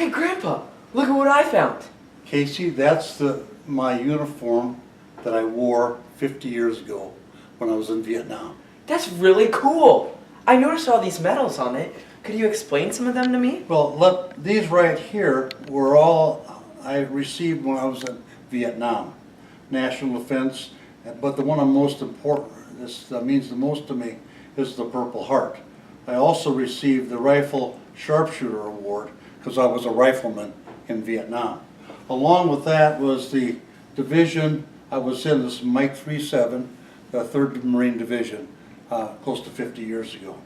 Hey, Grandpa, look at what I found. Casey, that's my uniform that I wore 50 years ago when I was in Vietnam. That's really cool. I noticed all these medals on it. Could you explain some of them to me? Well, these right here were all I received when I was in Vietnam. National Defense, but the one I'm most important, that means the most to me, is the Purple Heart. I also received the Rifle Sharpshooter Award because I was a rifleman in Vietnam. Along with that was the division I was in, this Mike 37, the 3rd Marine Division, close to 50 years ago.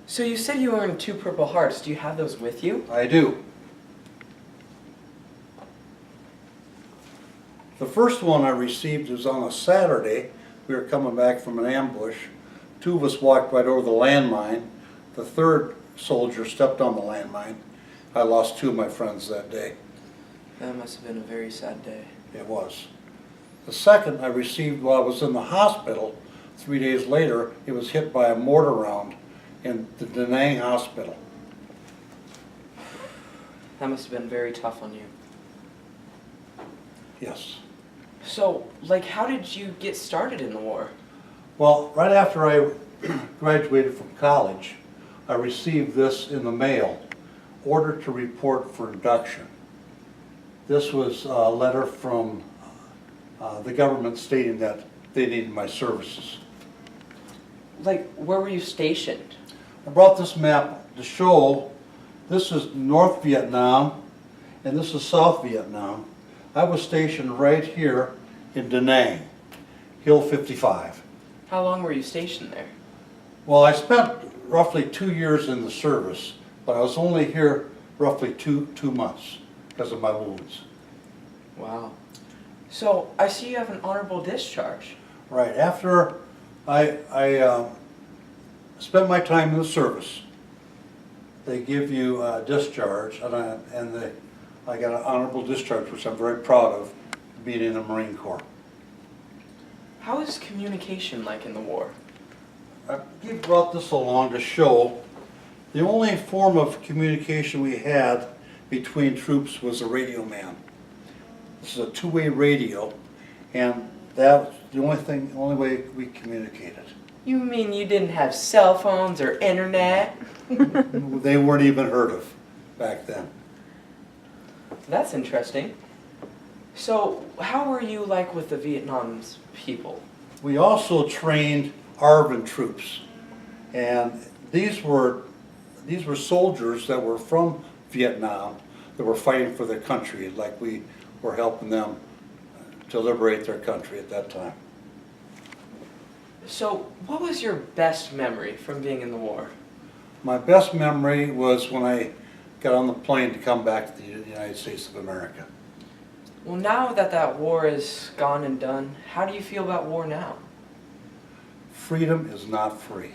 So you said you earned 2 Purple Hearts. Do you have those with you? I do. The first one I received was on a Saturday. We were coming back from an ambush. 2 of us walked right over the landmine. The 3rd soldier stepped on the landmine. I lost 2 of my friends that day. That must have been a very sad day. It was. The second I received while I was in the hospital. 3 days later, it was hit by a mortar round in the Da Nang hospital. That must have been very tough on you. Yes. So, like, how did you get started in the war? Well, right after I graduated from college, I received this in the mail, order to report for induction. This was a letter from the government stating that they needed my services. Like, where were you stationed? I brought this map to show this is North Vietnam and this is South Vietnam. I was stationed right here in Da Nang, Hill 55. How long were you stationed there? Well, I spent roughly 2 years in the service, but I was only here roughly two months because of my wounds. Wow. So, I see you have an honorable discharge. Right, after I spent my time in the service, they give you a discharge, and I got an honorable discharge, which I'm very proud of, being in the Marine Corps. How is communication like in the war? I brought this along to show the only form of communication we had between troops was a radio man. This is a 2-way radio, and that's the only way we communicated. You mean you didn't have cell phones or internet? They weren't even heard of back then. That's interesting. So, how were you like with the Vietnam's people? We also trained ARVN troops, and these were soldiers that were from Vietnam that were fighting for their country, like we were helping them to liberate their country at that time. So, what was your best memory from being in the war? My best memory was when I got on the plane to come back to the United States of America. Well, now that that war is gone and done, how do you feel about war now? Freedom is not free.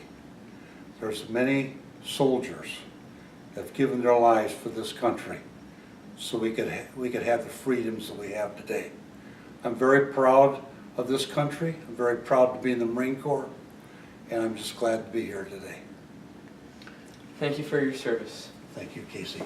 There's many soldiers that have given their lives for this country so we could have the freedoms that we have today. I'm very proud of this country. I'm very proud to be in the Marine Corps, and I'm just glad to be here today. Thank you for your service. Thank you, Casey.